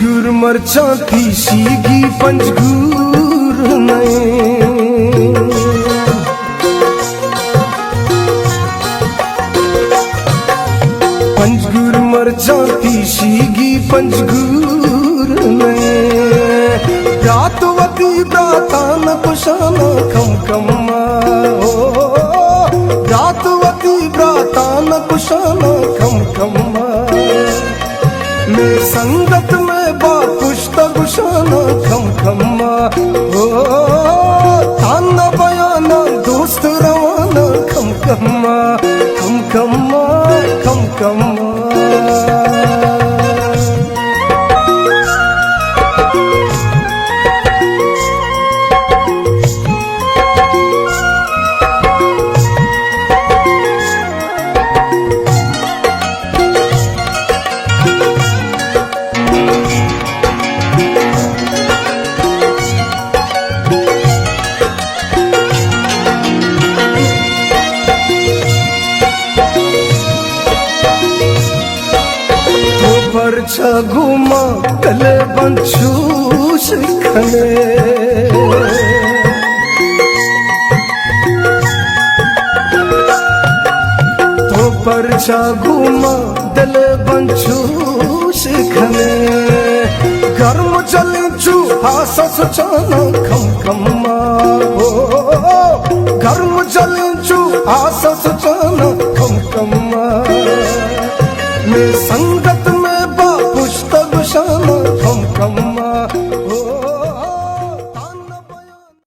पंजगुर मरचा तीसीगी पंजगुर नए पंजगुर मरचा तीसीगी पंजगुर नए रातवती ब्रातान कुशाना खम खम्मा रातवती ब्रातान कुशाना खम खम्मा मेरी संगत में बापुश्ता गुशाना खम खम्मा थाना बयाना दोस्त रवाना खम खम्मा खम खम्मा खम खम्मा परछा घुमा कले बंशू शिखने तो परछा घुमा दले बंशू शिखने गर्म चली चू हासा सुचाना खम खम्मा